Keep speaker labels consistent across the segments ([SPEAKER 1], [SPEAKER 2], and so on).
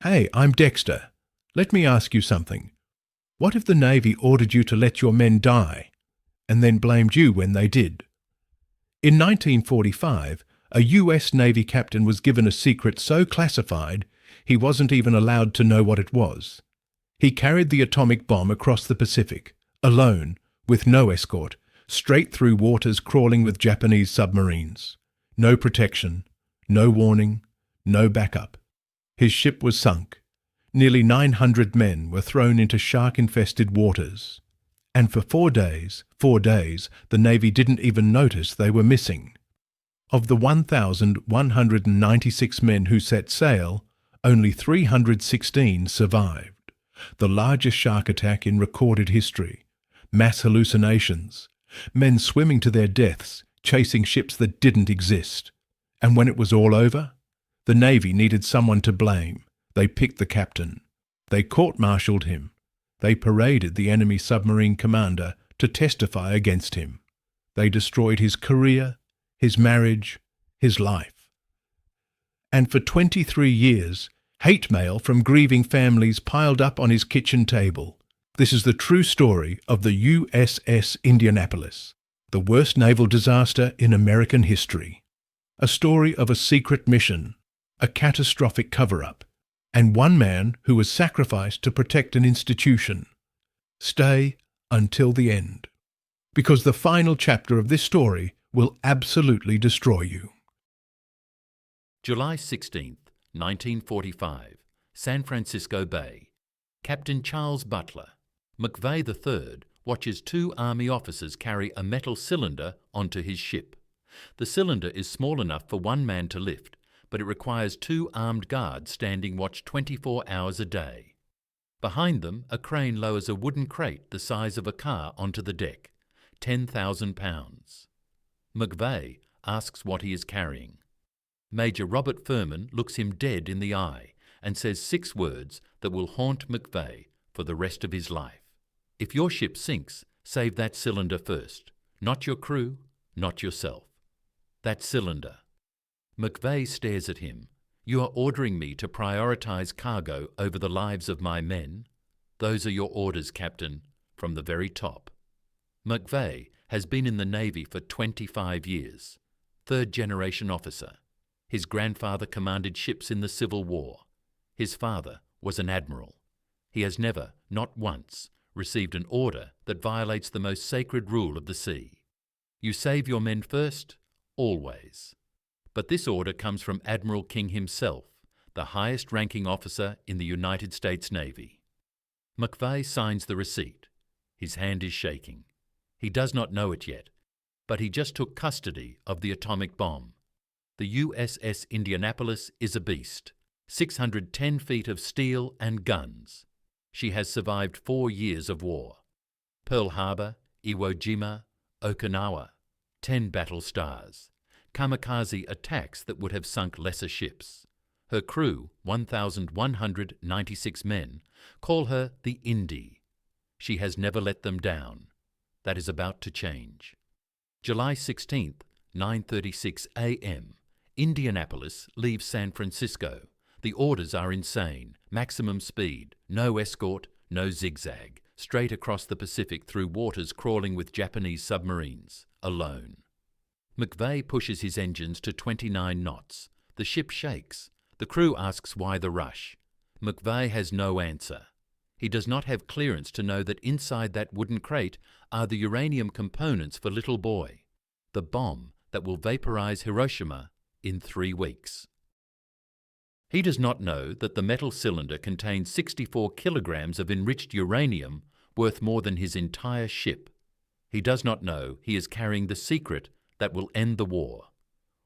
[SPEAKER 1] Hey, I'm Dexter. Let me ask you something. What if the Navy ordered you to let your men die, and then blamed you when they did? In 1945, a US Navy captain was given a secret so classified he wasn't even allowed to know what it was. He carried the atomic bomb across the Pacific, alone, with no escort, straight through waters crawling with Japanese submarines. No protection, no warning, no backup. His ship was sunk. Nearly 900 men were thrown into shark-infested waters. And for 4 days, the Navy didn't even notice they were missing. Of the 1,196 men who set sail, only 316 survived. The largest shark attack in recorded history. Mass hallucinations. Men swimming to their deaths, chasing ships that didn't exist. And when it was all over, the Navy needed someone to blame. They picked the captain. They court-martialed him. They paraded the enemy submarine commander to testify against him. They destroyed his career, his marriage, his life. And for 23 years, hate mail from grieving families piled up on his kitchen table. This is the true story of the USS Indianapolis, the worst naval disaster in American history. A story of a secret mission, a catastrophic cover-up, and one man who was sacrificed to protect an institution. Stay until the end, because the final chapter of this story will absolutely destroy you.
[SPEAKER 2] July 16th, 1945, San Francisco Bay. Captain Charles Butler, McVay III, watches 2 Army officers carry a metal cylinder onto his ship. The cylinder is small enough for 1 man to lift, but it requires 2 armed guards standing watch 24 hours a day. Behind them, a crane lowers a wooden crate the size of a car onto the deck, 10,000 pounds. McVay asks what he is carrying. Major Robert Furman looks him dead in the eye and says 6 words that will haunt McVay for the rest of his life. If your ship sinks, save that cylinder first. Not your crew, not yourself. That cylinder. McVay stares at him. You are ordering me to prioritize cargo over the lives of my men? Those are your orders, Captain, from the very top. McVay has been in the Navy for 25 years. 3rd-generation officer. His grandfather commanded ships in the Civil War. His father was an admiral. He has never, not once, received an order that violates the most sacred rule of the sea. You save your men first, always. But this order comes from Admiral King himself, the highest-ranking officer in the United States Navy. McVay signs the receipt. His hand is shaking. He does not know it yet, but he just took custody of the atomic bomb. The USS Indianapolis is a beast. 610 feet of steel and guns. She has survived 4 years of war. Pearl Harbor, Iwo Jima, Okinawa. 10 battle stars. Kamikaze attacks that would have sunk lesser ships. Her crew, 1,196 men, call her the Indy. She has never let them down. That is about to change. July 16th, 9:36 a.m. Indianapolis leaves San Francisco. The orders are insane. Maximum speed, no escort, no zigzag. Straight across the Pacific through waters crawling with Japanese submarines. Alone. McVay pushes his engines to 29 knots. The ship shakes. The crew asks why the rush. McVay has no answer. He does not have clearance to know that inside that wooden crate are the uranium components for Little Boy, the bomb that will vaporize Hiroshima in 3 weeks. He does not know that the metal cylinder contains 64 kilograms of enriched uranium worth more than his entire ship. He does not know he is carrying the secret that will end the war.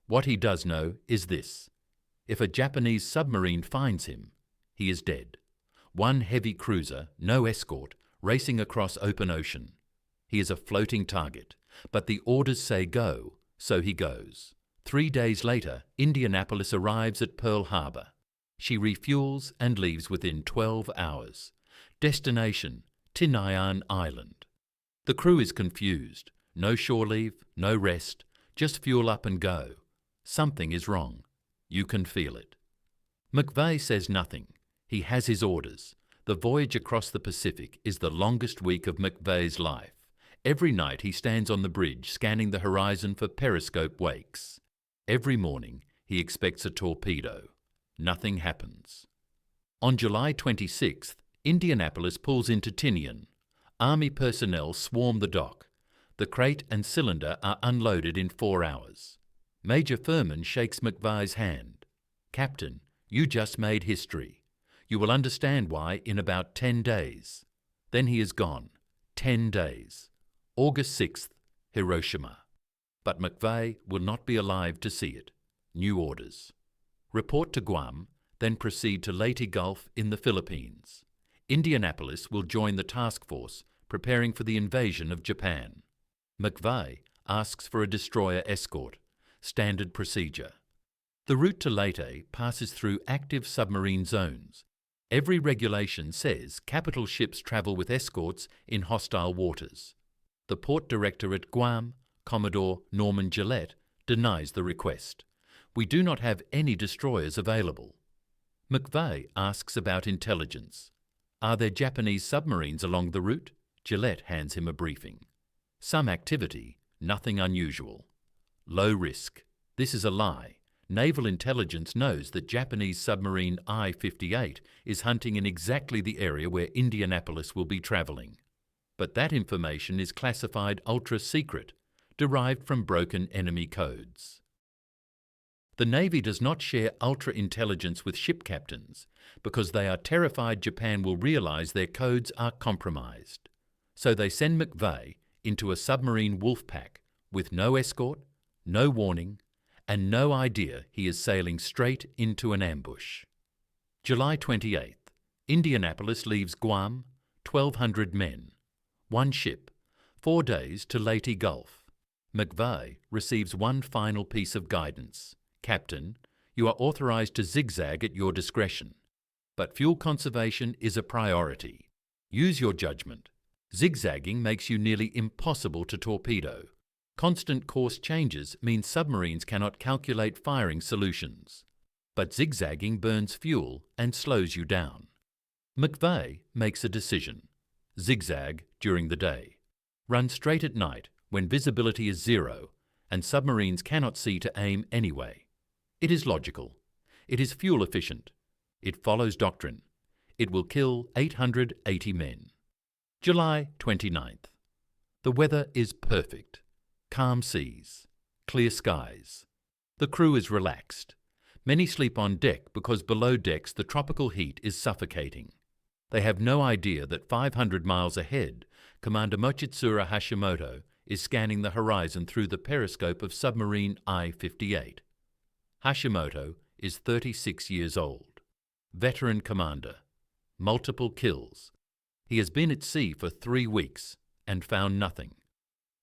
[SPEAKER 2] What he does know is this: if a Japanese submarine finds him, he is dead. 1 heavy cruiser, no escort, racing across open ocean. He is a floating target, but the orders say go, so he goes. 3 days later, Indianapolis arrives at Pearl Harbor. She refuels and leaves within 12 hours. Destination, Tinian Island. The crew is confused. No shore leave, no rest, just fuel up and go. Something is wrong. You can feel it. McVay says nothing. He has his orders. The voyage across the Pacific is the longest week of McVay's life. Every night he stands on the bridge scanning the horizon for periscope wakes. Every morning he expects a torpedo. Nothing happens. On July 26th, Indianapolis pulls into Tinian. Army personnel swarm the dock. The crate and cylinder are unloaded in 4 hours. Major Furman shakes McVay's hand. "Captain, you just made history. You will understand why in about 10 days. Then he is gone. 10 days. August 6th, Hiroshima. But McVay will not be alive to see it. New orders. Report to Guam, then proceed to Leyte Gulf in the Philippines. Indianapolis will join the task force preparing for the invasion of Japan. McVay asks for a destroyer escort. Standard procedure. The route to Leyte passes through active submarine zones. Every regulation says capital ships travel with escorts in hostile waters. The port director at Guam, Commodore Norman Gillette, denies the request. "We do not have any destroyers available." McVay asks about intelligence. "Are there Japanese submarines along the route?" Gillette hands him a briefing. "Some activity, nothing unusual." Low risk. This is a lie. Naval intelligence knows that Japanese submarine I-58 is hunting in exactly the area where Indianapolis will be travelling. But that information is classified ultra-secret, derived from broken enemy codes. The Navy does not share ultra-intelligence with ship captains because they are terrified Japan will realise their codes are compromised. So they send McVay into a submarine wolf pack with no escort, no warning, and no idea he is sailing straight into an ambush. July 28th. Indianapolis leaves Guam, 1,200 men. One ship, 4 days to Leyte Gulf. McVay receives one final piece of guidance. "Captain, you are authorized to zigzag at your discretion, but fuel conservation is a priority. Use your judgment. Zigzagging makes you nearly impossible to torpedo. Constant course changes mean submarines cannot calculate firing solutions. But zigzagging burns fuel and slows you down." McVay makes a decision. Zigzag during the day. Run straight at night when visibility is 0 and submarines cannot see to aim anyway. It is logical. It is fuel efficient. It follows doctrine. It will kill 880 men. July 29th. The weather is perfect. Calm seas. Clear skies. The crew is relaxed. Many sleep on deck because below decks the tropical heat is suffocating. They have no idea that 500 miles ahead, Commander Mochitsura Hashimoto is scanning the horizon through the periscope of submarine I-58. Hashimoto is 36 years old. Veteran commander. Multiple kills. He has been at sea for 3 weeks and found nothing.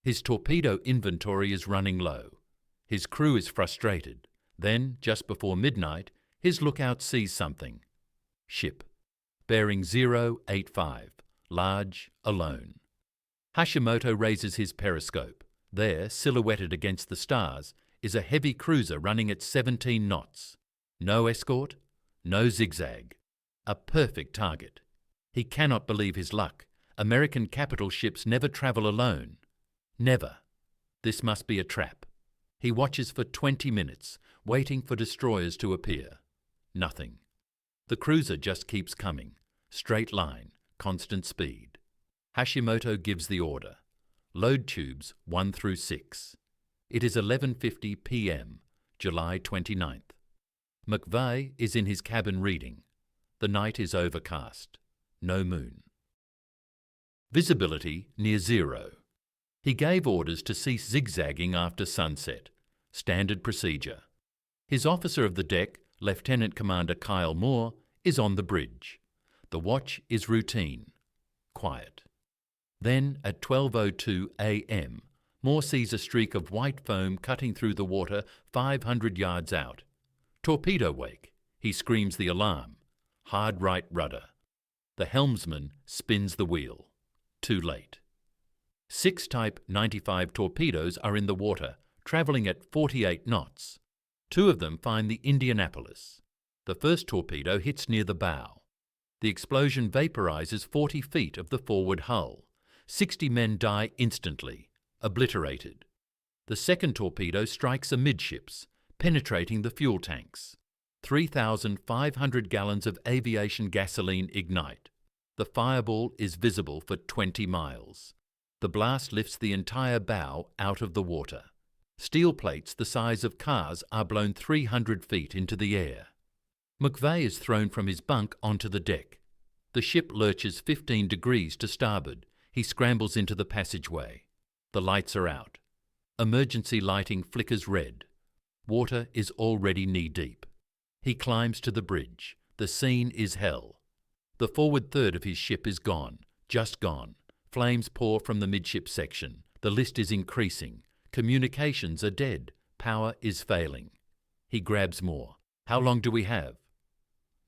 [SPEAKER 2] His torpedo inventory is running low. His crew is frustrated. Then, just before midnight, his lookout sees something. Ship. Bearing 085. Large, alone. Hashimoto raises his periscope. There, silhouetted against the stars, is a heavy cruiser running at 17 knots. No escort, no zigzag. A perfect target. He cannot believe his luck. American capital ships never travel alone. Never. This must be a trap. He watches for 20 minutes, waiting for destroyers to appear. Nothing. The cruiser just keeps coming. Straight line, constant speed. Hashimoto gives the order. Load tubes 1 through 6. It is 11:50 p.m., July 29th. McVay is in his cabin reading. The night is overcast. No moon. Visibility near 0. He gave orders to cease zigzagging after sunset. Standard procedure. His officer of the deck, Lieutenant Commander Kyle Moore, is on the bridge. The watch is routine. Quiet. Then, at 12:02 a.m., Moore sees a streak of white foam cutting through the water 500 yards out. Torpedo wake. He screams the alarm. Hard right rudder. The helmsman spins the wheel. Too late. 6 Type 95 torpedoes are in the water, travelling at 48 knots. 2 of them find the Indianapolis. The first torpedo hits near the bow. The explosion vaporizes 40 feet of the forward hull. 60 men die instantly, obliterated. The second torpedo strikes amidships, penetrating the fuel tanks. 3,500 gallons of aviation gasoline ignite. The fireball is visible for 20 miles. The blast lifts the entire bow out of the water. Steel plates the size of cars are blown 300 feet into the air. McVay is thrown from his bunk onto the deck. The ship lurches 15 degrees to starboard. He scrambles into the passageway. The lights are out. Emergency lighting flickers red. Water is already knee-deep. He climbs to the bridge. The scene is hell. The forward third of his ship is gone, just gone. Flames pour from the midship section. The list is increasing. Communications are dead. Power is failing. He grabs more. How long do we have?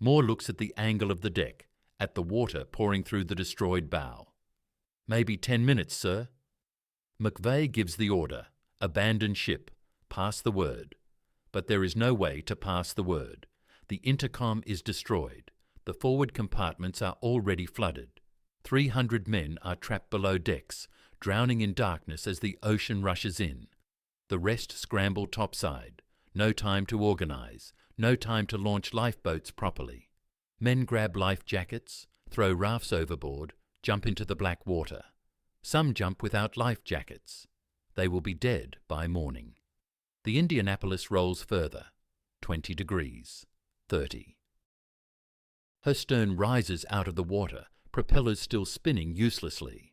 [SPEAKER 2] Moore looks at the angle of the deck, at the water pouring through the destroyed bow. Maybe 10 minutes, sir. McVay gives the order. Abandon ship. Pass the word. But there is no way to pass the word. The intercom is destroyed. The forward compartments are already flooded. 300 men are trapped below decks, drowning in darkness as the ocean rushes in. The rest scramble topside. No time to organize. No time to launch lifeboats properly. Men grab life jackets, throw rafts overboard, jump into the black water. Some jump without life jackets. They will be dead by morning. The Indianapolis rolls further. 20 degrees. 30. Her stern rises out of the water, propellers still spinning uselessly.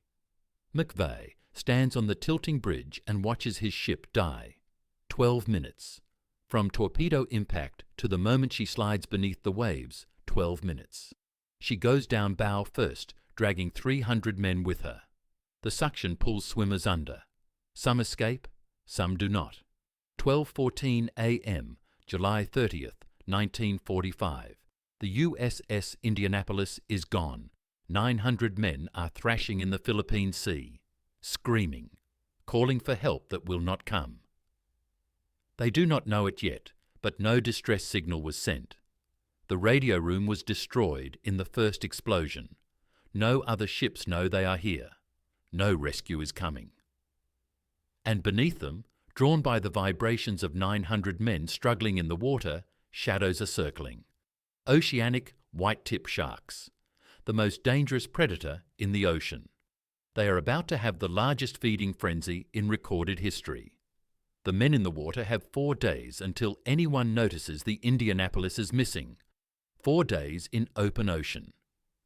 [SPEAKER 2] McVay stands on the tilting bridge and watches his ship die. 12 minutes. From torpedo impact to the moment she slides beneath the waves, 12 minutes. She goes down bow first, dragging 300 men with her. The suction pulls swimmers under. Some escape, some do not. 12:14 a.m., July 30th, 1945. The USS Indianapolis is gone. 900 men are thrashing in the Philippine Sea, screaming, calling for help that will not come. They do not know it yet, but no distress signal was sent. The radio room was destroyed in the first explosion. No other ships know they are here. No rescue is coming. And beneath them, drawn by the vibrations of 900 men struggling in the water, shadows are circling. Oceanic white-tip sharks, the most dangerous predator in the ocean. They are about to have the largest feeding frenzy in recorded history. The men in the water have 4 days until anyone notices the Indianapolis is missing. 4 days in open ocean.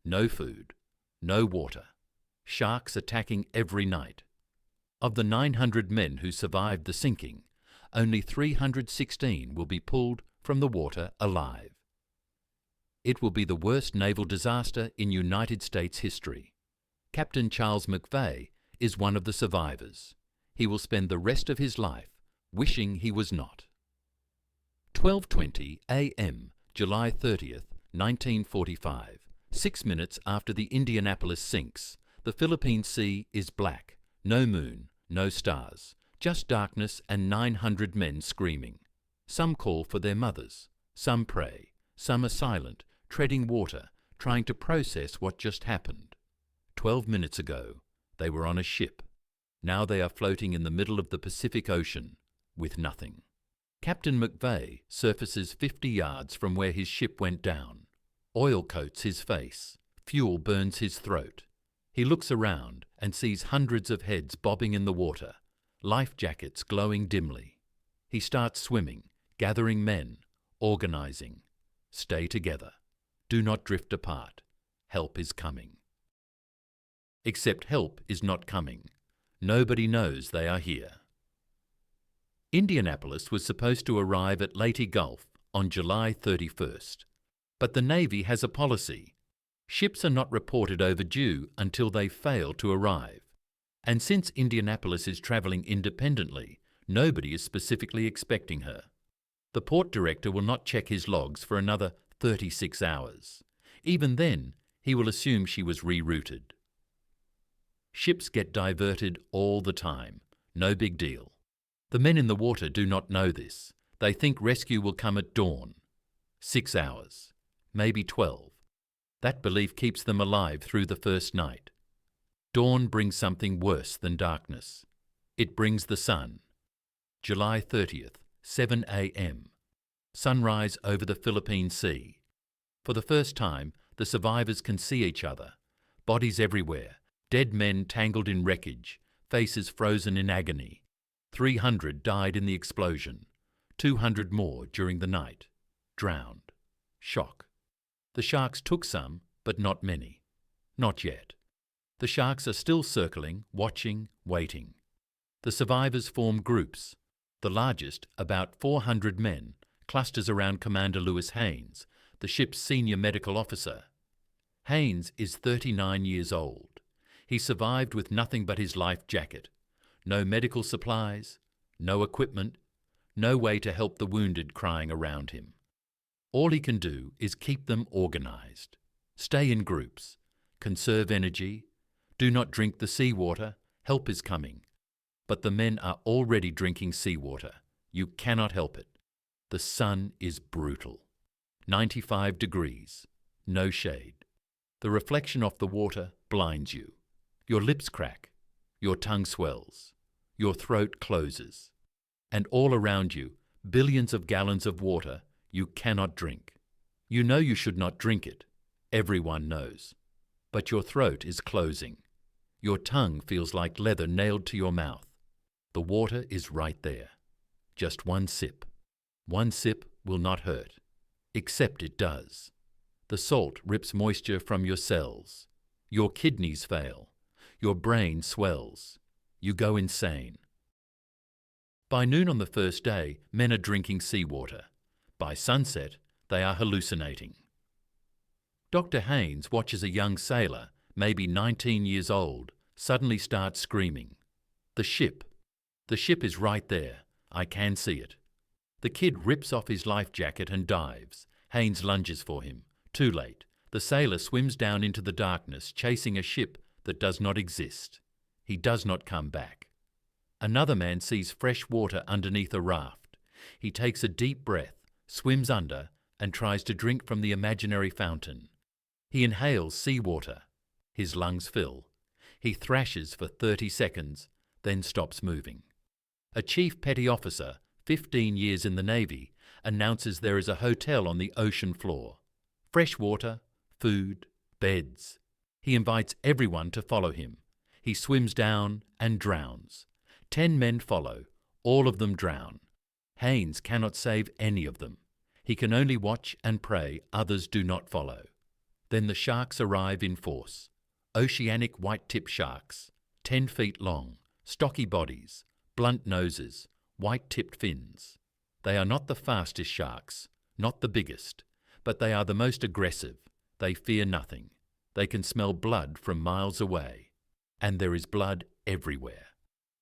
[SPEAKER 2] No food, no water. Sharks attacking every night. Of the 900 men who survived the sinking, only 316 will be pulled from the water alive. It will be the worst naval disaster in United States history. Captain Charles McVay is one of the survivors. He will spend the rest of his life wishing he was not. 12:20 a.m., July 30th, 1945. 6 minutes after the Indianapolis sinks, the Philippine Sea is black. No moon, no stars, just darkness and 900 men screaming. Some call for their mothers. Some pray. Some are silent, treading water, trying to process what just happened. 12 minutes ago, they were on a ship. Now they are floating in the middle of the Pacific Ocean, with nothing. Captain McVay surfaces 50 yards from where his ship went down. Oil coats his face. Fuel burns his throat. He looks around and sees hundreds of heads bobbing in the water, life jackets glowing dimly. He starts swimming, gathering men, organizing. Stay together. Do not drift apart. Help is coming. Except help is not coming. Nobody knows they are here. Indianapolis was supposed to arrive at Leyte Gulf on July 31st. But the Navy has a policy. Ships are not reported overdue until they fail to arrive. And since Indianapolis is travelling independently, nobody is specifically expecting her. The port director will not check his logs for another 36 hours. Even then, he will assume she was rerouted. Ships get diverted all the time. No big deal. The men in the water do not know this. They think rescue will come at dawn. 6 hours. Maybe 12. That belief keeps them alive through the first night. Dawn brings something worse than darkness. It brings the sun. July 30th, 7 a.m. Sunrise over the Philippine Sea. For the first time, the survivors can see each other. Bodies everywhere, dead men tangled in wreckage, faces frozen in agony. 300 died in the explosion. 200 more during the night. Drowned. Shock. The sharks took some, but not many. Not yet. The sharks are still circling, watching, waiting. The survivors form groups. The largest, about 400 men, clusters around Commander Lewis Haynes, the ship's senior medical officer. Haynes is 39 years old. He survived with nothing but his life jacket. No medical supplies, no equipment, no way to help the wounded crying around him. All he can do is keep them organized. Stay in groups. Conserve energy. Do not drink the seawater. Help is coming. But the men are already drinking seawater. You cannot help it. The sun is brutal. 95 degrees. No shade. The reflection off the water blinds you. Your lips crack. Your tongue swells. Your throat closes. And all around you, billions of gallons of water you cannot drink. You know you should not drink it. Everyone knows. But your throat is closing. Your tongue feels like leather nailed to your mouth. The water is right there. Just one sip. One sip will not hurt. Except it does. The salt rips moisture from your cells. Your kidneys fail. Your brain swells. You go insane. By noon on the first day, men are drinking seawater. By sunset, they are hallucinating. Dr. Haynes watches a young sailor, maybe 19 years old, suddenly start screaming. The ship is right there. I can see it. The kid rips off his life jacket and dives. Haynes lunges for him. Too late. The sailor swims down into the darkness, chasing a ship that does not exist. He does not come back. Another man sees fresh water underneath a raft. He takes a deep breath, swims under, and tries to drink from the imaginary fountain. He inhales seawater. His lungs fill. He thrashes for 30 seconds, then stops moving. A chief petty officer, 15 years in the Navy, announces there is a hotel on the ocean floor. Fresh water, food, beds. He invites everyone to follow him. He swims down and drowns. 10 men follow. All of them drown. Haynes cannot save any of them. He can only watch and pray others do not follow. Then the sharks arrive in force. Oceanic white-tip sharks, 10 feet long, stocky bodies, blunt noses, white-tipped fins. They are not the fastest sharks, not the biggest, but they are the most aggressive. They fear nothing. They can smell blood from miles away. And there is blood everywhere.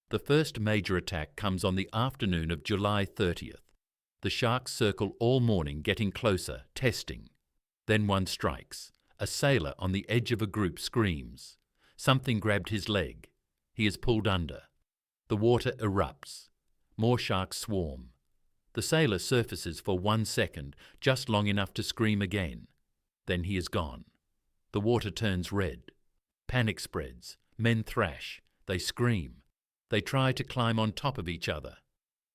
[SPEAKER 2] The first major attack comes on the afternoon of July 30th. The sharks circle all morning, getting closer, testing. Then one strikes. A sailor on the edge of a group screams. Something grabbed his leg. He is pulled under. The water erupts. More sharks swarm. The sailor surfaces for 1 second, just long enough to scream again. Then he is gone. The water turns red. Panic spreads. Men thrash. They scream. They try to climb on top of each other.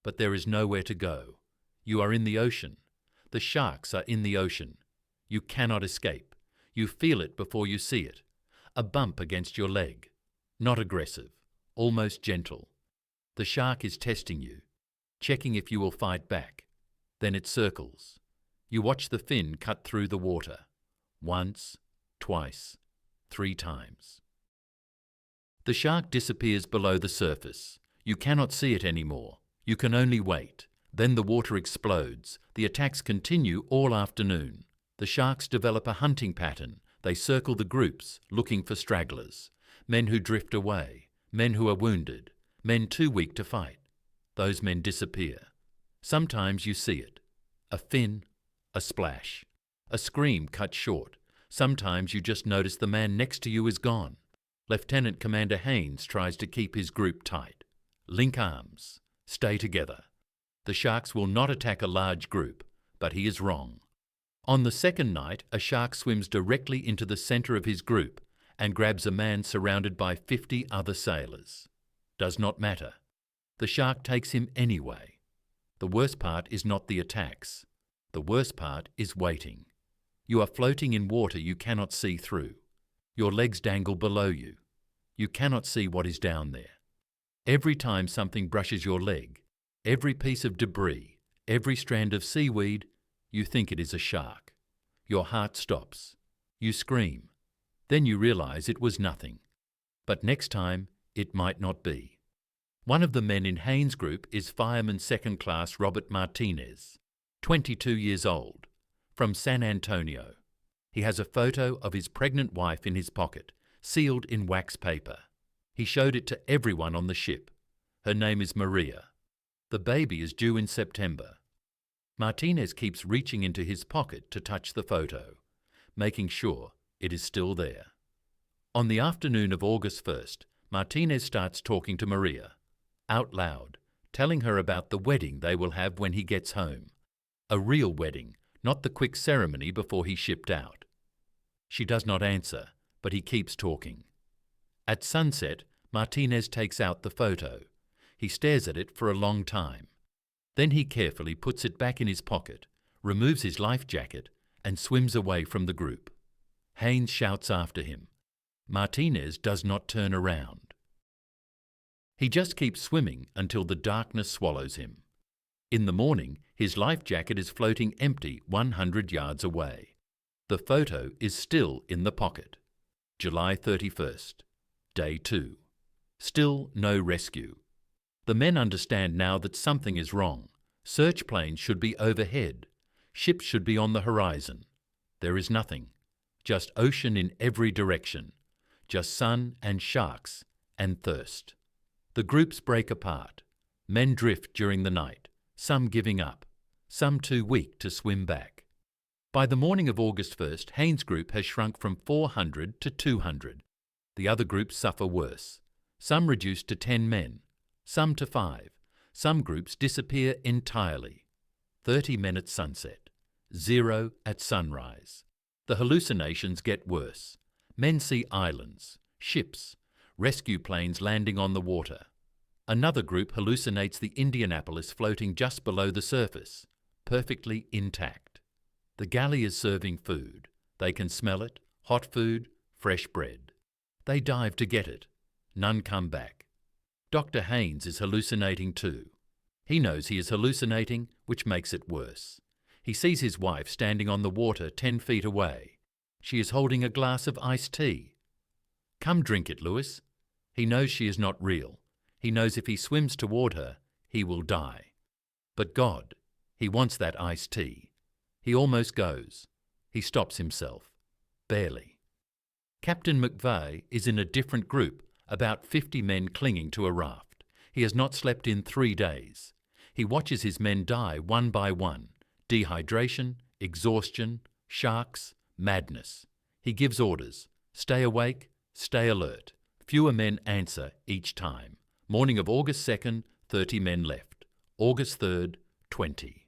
[SPEAKER 2] But there is nowhere to go. You are in the ocean. The sharks are in the ocean. You cannot escape. You feel it before you see it. A bump against your leg. Not aggressive. Almost gentle. The shark is testing you, checking if you will fight back. Then it circles. You watch the fin cut through the water. Once, twice, 3 times. The shark disappears below the surface. You cannot see it anymore. You can only wait. Then the water explodes. The attacks continue all afternoon. The sharks develop a hunting pattern. They circle the groups, looking for stragglers. Men who drift away. Men who are wounded. Men too weak to fight. Those men disappear. Sometimes you see it. A fin, a splash. A scream cut short. Sometimes you just notice the man next to you is gone. Lieutenant Commander Haynes tries to keep his group tight. Link arms. Stay together. The sharks will not attack a large group, but he is wrong. On the second night, a shark swims directly into the centre of his group and grabs a man surrounded by 50 other sailors. Does not matter. The shark takes him anyway. The worst part is not the attacks. The worst part is waiting. You are floating in water you cannot see through. Your legs dangle below you. You cannot see what is down there. Every time something brushes your leg, every piece of debris, every strand of seaweed, you think it is a shark. Your heart stops. You scream. Then you realize it was nothing. But next time, it might not be. One of the men in Haynes' group is Fireman Second Class Robert Martinez, 22 years old, from San Antonio. He has a photo of his pregnant wife in his pocket, sealed in wax paper. He showed it to everyone on the ship. Her name is Maria. The baby is due in September. Martinez keeps reaching into his pocket to touch the photo, making sure it is still there. On the afternoon of August 1st, Martinez starts talking to Maria, out loud, telling her about the wedding they will have when he gets home. A real wedding, not the quick ceremony before he shipped out. She does not answer, but he keeps talking. At sunset, Martinez takes out the photo. He stares at it for a long time. Then he carefully puts it back in his pocket, removes his life jacket, and swims away from the group. Haynes shouts after him. Martinez does not turn around. He just keeps swimming until the darkness swallows him. In the morning, his life jacket is floating empty 100 yards away. The photo is still in the pocket. July 31st, day 2. Still no rescue. The men understand now that something is wrong. Search planes should be overhead. Ships should be on the horizon. There is nothing. Just ocean in every direction. Just sun and sharks and thirst. The groups break apart. Men drift during the night, some giving up, some too weak to swim back. By the morning of August 1st, Haynes' group has shrunk from 400 to 200. The other groups suffer worse. Some reduced to 10 men. Some to 5. Some groups disappear entirely. 30 men at sunset. 0 at sunrise. The hallucinations get worse. Men see islands, ships, rescue planes landing on the water. Another group hallucinates the Indianapolis floating just below the surface, perfectly intact. The galley is serving food. They can smell it, hot food, fresh bread. They dive to get it. None come back. Dr. Haynes is hallucinating too. He knows he is hallucinating, which makes it worse. He sees his wife standing on the water 10 feet away. She is holding a glass of iced tea. Come drink it, Lewis. He knows she is not real. He knows if he swims toward her, he will die. But God, he wants that iced tea. He almost goes. He stops himself. Barely. Captain McVay is in a different group, about 50 men clinging to a raft. He has not slept in 3 days. He watches his men die one by one. Dehydration, exhaustion, sharks, madness. He gives orders. Stay awake, stay alert. Fewer men answer each time. Morning of August 2nd, 30 men left. August 3rd, 20.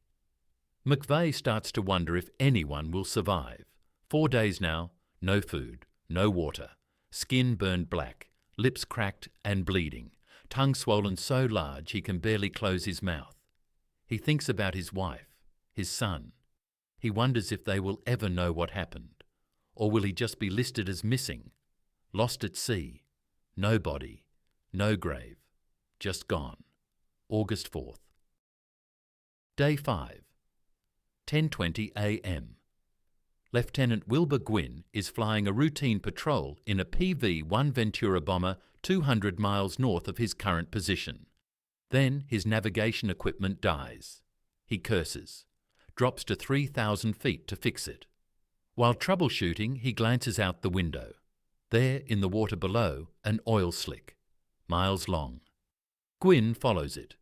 [SPEAKER 2] McVay starts to wonder if anyone will survive. 4 days now, no food, no water. Skin burned black. Lips cracked and bleeding, tongue swollen so large he can barely close his mouth. He thinks about his wife, his son. He wonders if they will ever know what happened, or will he just be listed as missing, lost at sea, no body, no grave, just gone. August 4th. Day 5, 10:20 a.m. Lieutenant Wilbur Gwynn is flying a routine patrol in a PV-1 Ventura bomber 200 miles north of his current position. Then his navigation equipment dies. He curses, drops to 3,000 feet to fix it. While troubleshooting, he glances out the window. There, in the water below, an oil slick, miles long. Gwynn follows it.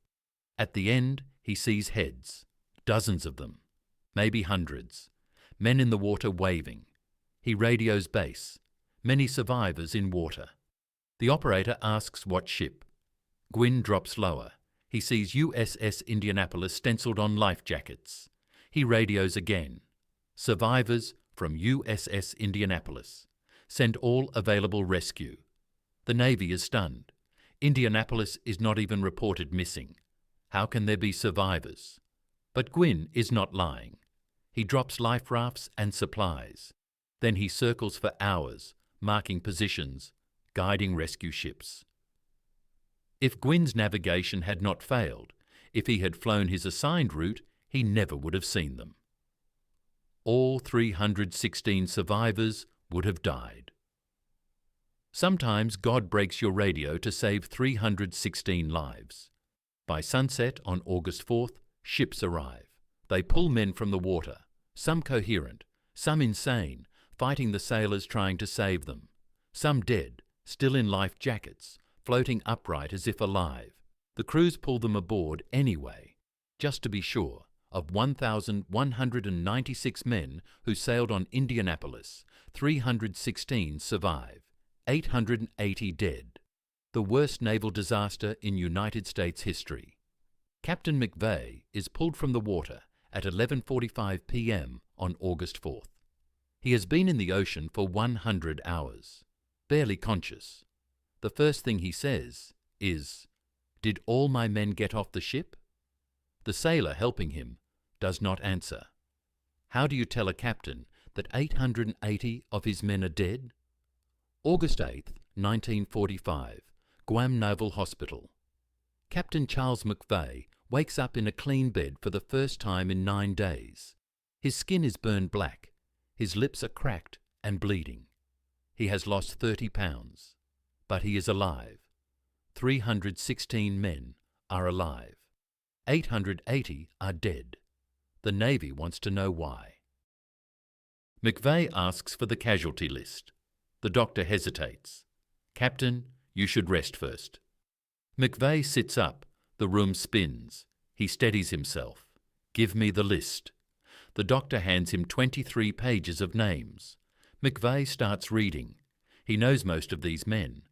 [SPEAKER 2] At the end, he sees heads, dozens of them, maybe hundreds. Men in the water waving. He radios base. Many survivors in water. The operator asks what ship. Gwynn drops lower. He sees USS Indianapolis stenciled on life jackets. He radios again. Survivors from USS Indianapolis. Send all available rescue. The Navy is stunned. Indianapolis is not even reported missing. How can there be survivors? But Gwyn is not lying. He drops life rafts and supplies. Then he circles for hours, marking positions, guiding rescue ships. If Gwyn's navigation had not failed, if he had flown his assigned route, he never would have seen them. All 316 survivors would have died. Sometimes God breaks your radio to save 316 lives. By sunset on August 4th, ships arrive. They pull men from the water, some coherent, some insane, fighting the sailors trying to save them, some dead, still in life jackets, floating upright as if alive. The crews pull them aboard anyway, just to be sure. Of 1,196 men who sailed on Indianapolis, 316 survive, 880 dead. The worst naval disaster in United States history. Captain McVay is pulled from the water at 11:45 p.m. on August 4th. He has been in the ocean for 100 hours, barely conscious. The first thing he says is, "Did all my men get off the ship?" The sailor helping him does not answer. How do you tell a captain that 880 of his men are dead? August 8th, 1945, Guam Naval Hospital. Captain Charles McVay wakes up in a clean bed for the first time in 9 days. His skin is burned black. His lips are cracked and bleeding. He has lost 30 pounds. But he is alive. 316 men are alive. 880 are dead. The Navy wants to know why. McVay asks for the casualty list. The doctor hesitates. "Captain, you should rest first." McVay sits up. The room spins. He steadies himself. "Give me the list." The doctor hands him 23 pages of names. McVay starts reading. He knows most of these men.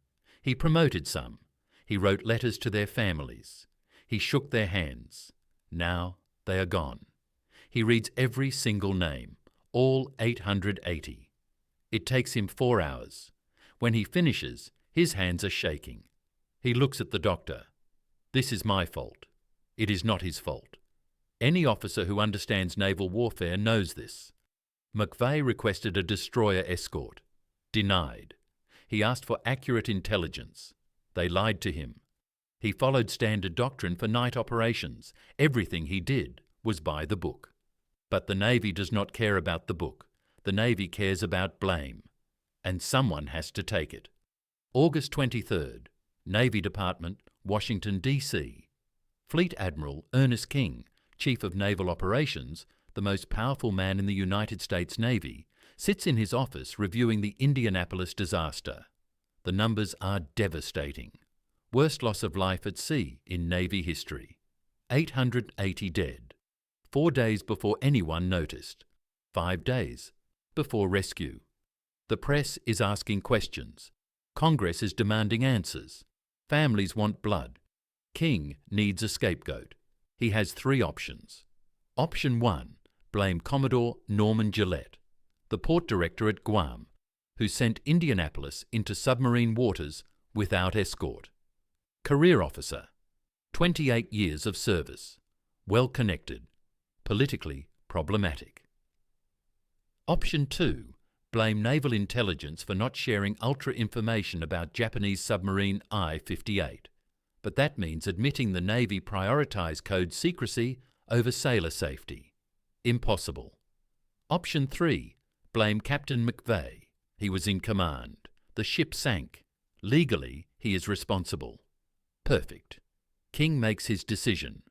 [SPEAKER 2] He promoted some. He wrote letters to their families. He shook their hands. Now they are gone. He reads every single name, all 880. It takes him 4 hours. When he finishes, his hands are shaking. He looks at the doctor. "This is my fault." It is not his fault. Any officer who understands naval warfare knows this. McVay requested a destroyer escort. Denied. He asked for accurate intelligence. They lied to him. He followed standard doctrine for night operations. Everything he did was by the book. But the Navy does not care about the book. The Navy cares about blame. And someone has to take it. August 23rd, Navy Department, Washington, D.C. Fleet Admiral Ernest King, Chief of Naval Operations, the most powerful man in the United States Navy, sits in his office reviewing the Indianapolis disaster. The numbers are devastating. Worst loss of life at sea in Navy history. 880 dead. 4 days before anyone noticed. 5 days before rescue. The press is asking questions. Congress is demanding answers. Families want blood. King needs a scapegoat. He has 3 options. Option 1, blame Commodore Norman Gillette, the port director at Guam, who sent Indianapolis into submarine waters without escort. Career officer, 28 years of service, well connected, politically problematic. Option 2, blame naval intelligence for not sharing ultra information about Japanese submarine I-58. But that means admitting the Navy prioritized code secrecy over sailor safety. Impossible. Option 3, blame Captain McVay. He was in command. The ship sank. Legally, he is responsible. Perfect. King makes his decision.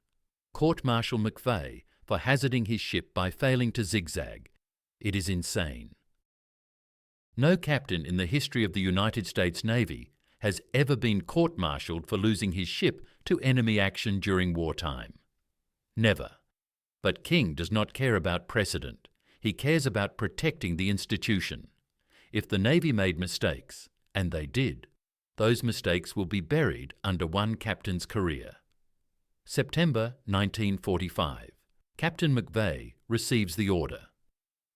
[SPEAKER 2] Court-martial McVay for hazarding his ship by failing to zigzag. It is insane. No captain in the history of the United States Navy has ever been court-martialed for losing his ship to enemy action during wartime. Never. But King does not care about precedent. He cares about protecting the institution. If the Navy made mistakes, and they did, those mistakes will be buried under one captain's career. September 1945. Captain McVay receives the order.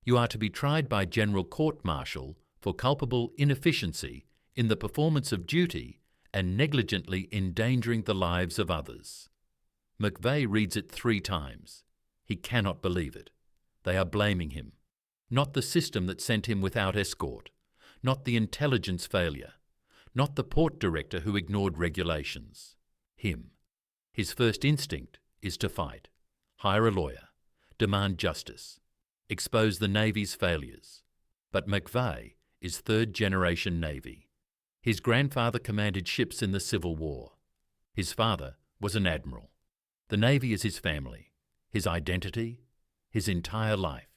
[SPEAKER 2] You are to be tried by general court-martial for culpable inefficiency in the performance of duty and negligently endangering the lives of others. McVay reads it 3 times. He cannot believe it. They are blaming him. Not the system that sent him without escort, not the intelligence failure, not the port director who ignored regulations. Him. His first instinct is to fight, hire a lawyer, demand justice, expose the Navy's failures. But McVay is 3rd-generation Navy. His grandfather commanded ships in the Civil War. His father was an admiral. The Navy is his family, his identity, his entire life.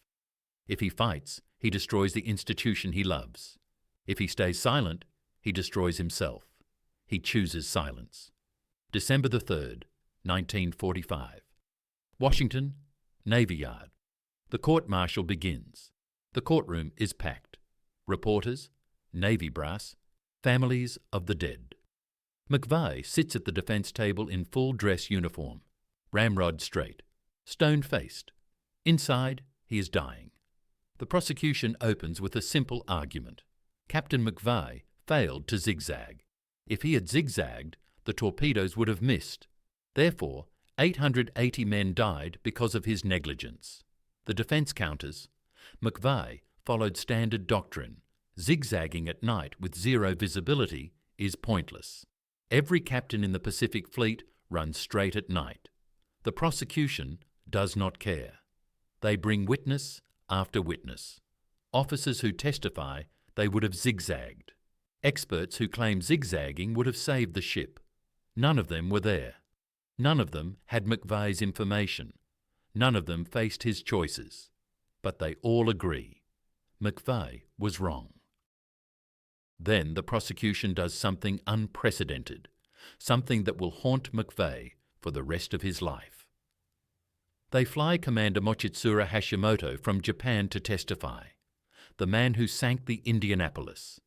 [SPEAKER 2] If he fights, he destroys the institution he loves. If he stays silent, he destroys himself. He chooses silence. December the 3rd, 1945. Washington, Navy Yard. The court-martial begins. The courtroom is packed. Reporters, Navy brass, families of the dead. McVay sits at the defence table in full dress uniform, ramrod straight, stone-faced. Inside, he is dying. The prosecution opens with a simple argument. Captain McVay failed to zigzag. If he had zigzagged, the torpedoes would have missed. Therefore, 880 men died because of his negligence. The defence counters. McVay followed standard doctrine. Zigzagging at night with 0 visibility is pointless. Every captain in the Pacific Fleet runs straight at night. The prosecution does not care. They bring witness after witness. Officers who testify they would have zigzagged. Experts who claim zigzagging would have saved the ship. None of them were there. None of them had McVay's information. None of them faced his choices. But they all agree. McVay was wrong. Then the prosecution does something unprecedented, something that will haunt McVay for the rest of his life. They fly Commander Mochitsura Hashimoto from Japan to testify, the man who sank the Indianapolis,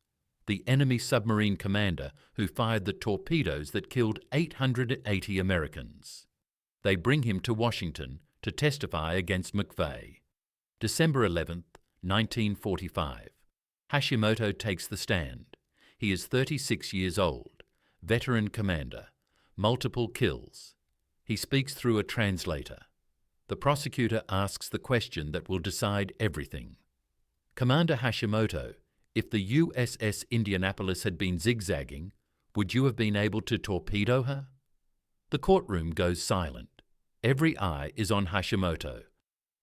[SPEAKER 2] the enemy submarine commander who fired the torpedoes that killed 880 Americans. They bring him to Washington to testify against McVay. December 11, 1945. Hashimoto takes the stand. He is 36 years old, veteran commander, multiple kills. He speaks through a translator. The prosecutor asks the question that will decide everything. Commander Hashimoto, if the USS Indianapolis had been zigzagging, would you have been able to torpedo her? The courtroom goes silent. Every eye is on Hashimoto.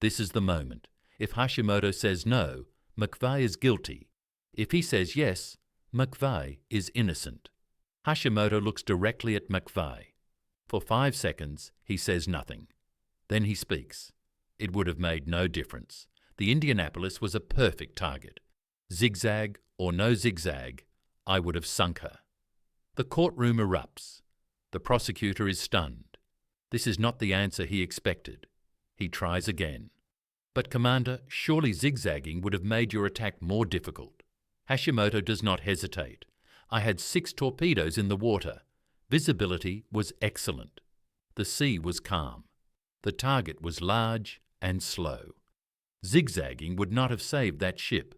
[SPEAKER 2] This is the moment. If Hashimoto says no, McVay is guilty. If he says yes, McVay is innocent. Hashimoto looks directly at McVay. For 5 seconds, he says nothing. Then he speaks. It would have made no difference. The Indianapolis was a perfect target. Zigzag or no zigzag, I would have sunk her. The courtroom erupts. The prosecutor is stunned. This is not the answer he expected. He tries again. But Commander, surely zigzagging would have made your attack more difficult. Hashimoto does not hesitate. I had 6 torpedoes in the water. Visibility was excellent. The sea was calm. The target was large and slow. Zigzagging would not have saved that ship.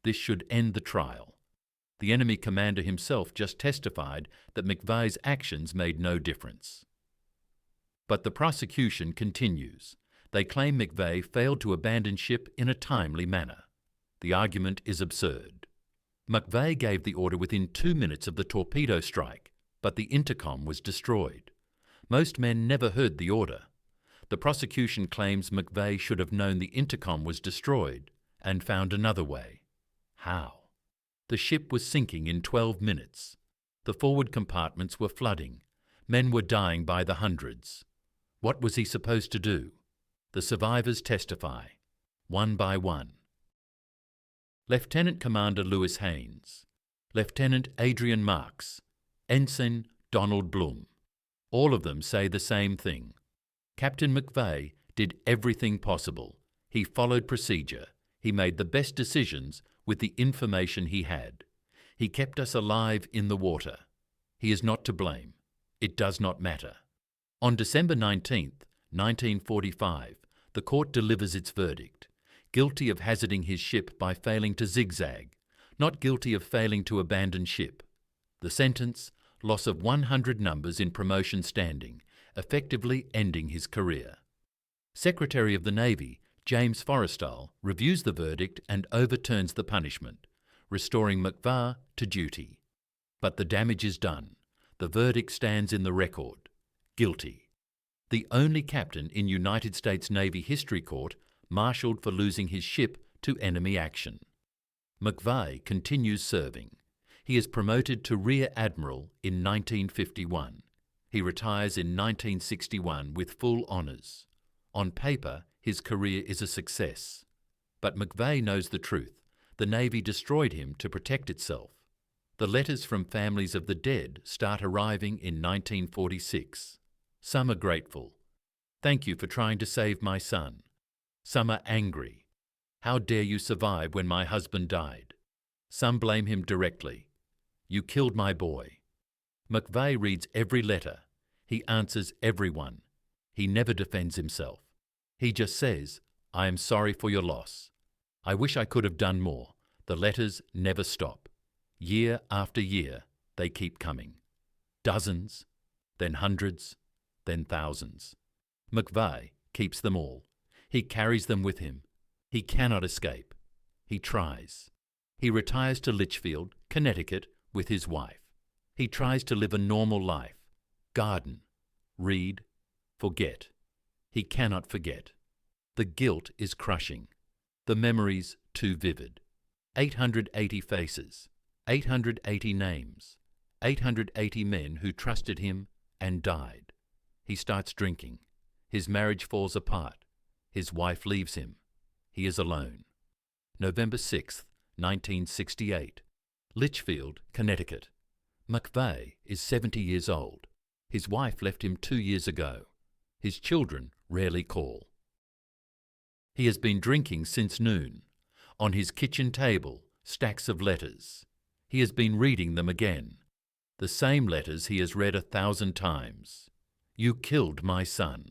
[SPEAKER 2] This should end the trial. The enemy commander himself just testified that McVay's actions made no difference. But the prosecution continues. They claim McVay failed to abandon ship in a timely manner. The argument is absurd. McVay gave the order within 2 minutes of the torpedo strike, but the intercom was destroyed. Most men never heard the order. The prosecution claims McVay should have known the intercom was destroyed and found another way. How? The ship was sinking in 12 minutes. The forward compartments were flooding. Men were dying by the hundreds. What was he supposed to do? The survivors testify, one by one. Lieutenant Commander Lewis Haynes, Lieutenant Adrian Marks, Ensign Donald Blum. All of them say the same thing. Captain McVay did everything possible. He followed procedure. He made the best decisions with the information he had. He kept us alive in the water. He is not to blame. It does not matter. On December 19, 1945, the court delivers its verdict. guilty of hazarding his ship by failing to zigzag, not guilty of failing to abandon ship. The sentence, loss of 100 numbers in promotion standing, effectively ending his career. Secretary of the Navy, James Forrestal, reviews the verdict and overturns the punishment, restoring McVay to duty. But the damage is done. The verdict stands in the record. Guilty. The only captain in United States Navy history court marshalled for losing his ship to enemy action. McVay continues serving. He is promoted to Rear Admiral in 1951. He retires in 1961 with full honours. On paper, his career is a success. But McVay knows the truth. The Navy destroyed him to protect itself. The letters from families of the dead start arriving in 1946. Some are grateful. Thank you for trying to save my son. Some are angry. How dare you survive when my husband died? Some blame him directly. You killed my boy. McVay reads every letter. He answers everyone. He never defends himself. He just says, I am sorry for your loss. I wish I could have done more. The letters never stop. Year after year, they keep coming. Dozens, then hundreds, then thousands. McVay keeps them all. He carries them with him. He cannot escape. He tries. He retires to Litchfield, Connecticut, with his wife. He tries to live a normal life. Garden, read, forget. He cannot forget. The guilt is crushing. The memories too vivid. 880 faces, 880 names, 880 men who trusted him and died. He starts drinking. His marriage falls apart. His wife leaves him. He is alone. November 6th, 1968. Litchfield, Connecticut. McVay is 70 years old. His wife left him 2 years ago. His children rarely call. He has been drinking since noon. On his kitchen table, stacks of letters. He has been reading them again. The same letters he has read 1,000 times. You killed my son.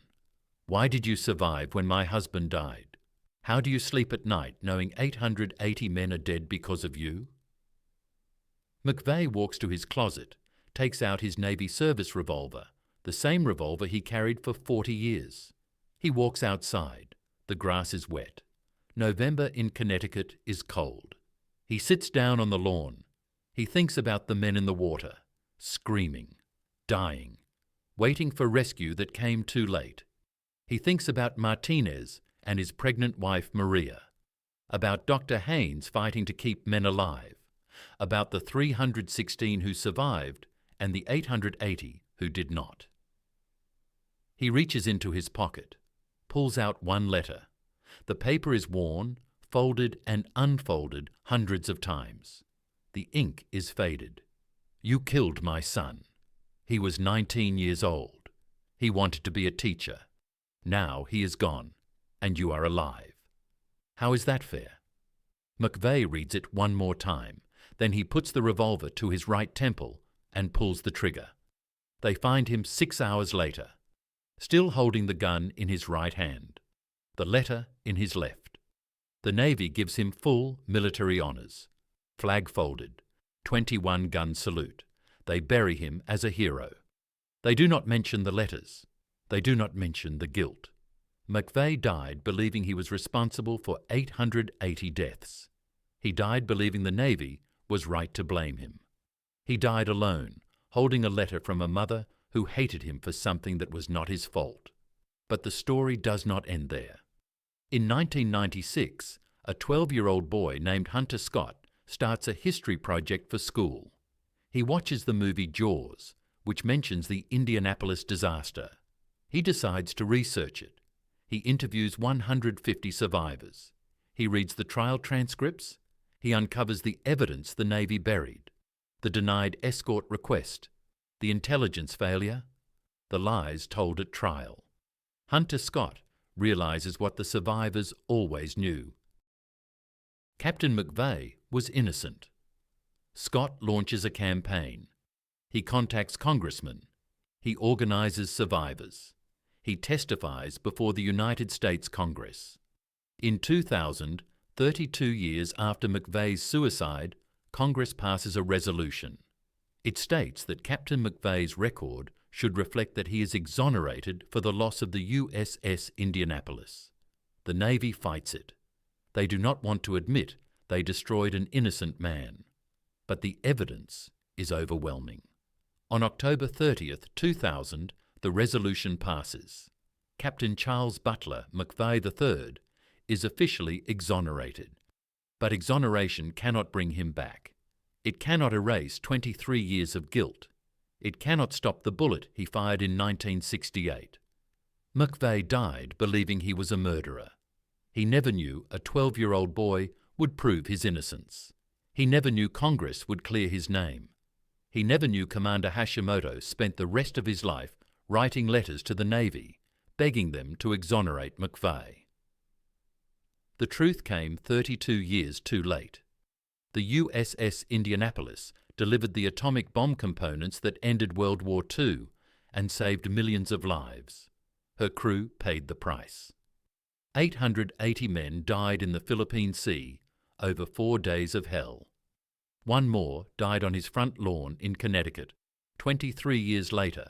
[SPEAKER 2] Why did you survive when my husband died? How do you sleep at night knowing 880 men are dead because of you? McVay walks to his closet, takes out his Navy service revolver, the same revolver he carried for 40 years. He walks outside. The grass is wet. November in Connecticut is cold. He sits down on the lawn. He thinks about the men in the water, screaming, dying, waiting for rescue that came too late. He thinks about Martinez and his pregnant wife Maria, about Dr. Haynes fighting to keep men alive, about the 316 who survived and the 880 who did not. He reaches into his pocket, pulls out one letter. The paper is worn, folded and unfolded hundreds of times. The ink is faded. You killed my son. He was 19 years old. He wanted to be a teacher. Now he is gone, and you are alive. How is that fair? McVay reads it one more time. Then he puts the revolver to his right temple and pulls the trigger. They find him 6 hours later, still holding the gun in his right hand, the letter in his left. The Navy gives him full military honours. Flag folded, 21-gun salute. They bury him as a hero. They do not mention the letters. They do not mention the guilt. McVay died believing he was responsible for 880 deaths. He died believing the Navy was right to blame him. He died alone, holding a letter from a mother who hated him for something that was not his fault. But the story does not end there. In 1996, a 12-year-old boy named Hunter Scott starts a history project for school. He watches the movie Jaws, which mentions the Indianapolis disaster. He decides to research it. He interviews 150 survivors. He reads the trial transcripts. He uncovers the evidence the Navy buried, the denied escort request, the intelligence failure, the lies told at trial. Hunter Scott realizes what the survivors always knew. Captain McVay was innocent. Scott launches a campaign. He contacts congressmen. He organizes survivors. He testifies before the United States Congress. In 2000, 32 years after McVay's suicide, Congress passes a resolution. It states that Captain McVay's record should reflect that he is exonerated for the loss of the USS Indianapolis. The Navy fights it. They do not want to admit they destroyed an innocent man. But the evidence is overwhelming. On October 30th, 2000, the resolution passes. Captain Charles Butler, McVay III, is officially exonerated. But exoneration cannot bring him back. It cannot erase 23 years of guilt. It cannot stop the bullet he fired in 1968. McVay died believing he was a murderer. He never knew a 12-year-old boy would prove his innocence. He never knew Congress would clear his name. He never knew Commander Hashimoto spent the rest of his life writing letters to the Navy, begging them to exonerate McVay. The truth came 32 years too late. The USS Indianapolis delivered the atomic bomb components that ended World War II and saved millions of lives. Her crew paid the price. 880 men died in the Philippine Sea over 4 days of hell. One more died on his front lawn in Connecticut 23 years later,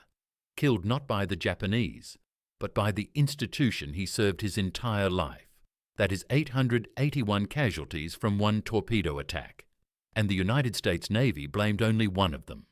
[SPEAKER 2] killed not by the Japanese, but by the institution he served his entire life. That is 881 casualties from one torpedo attack, and the United States Navy blamed only one of them.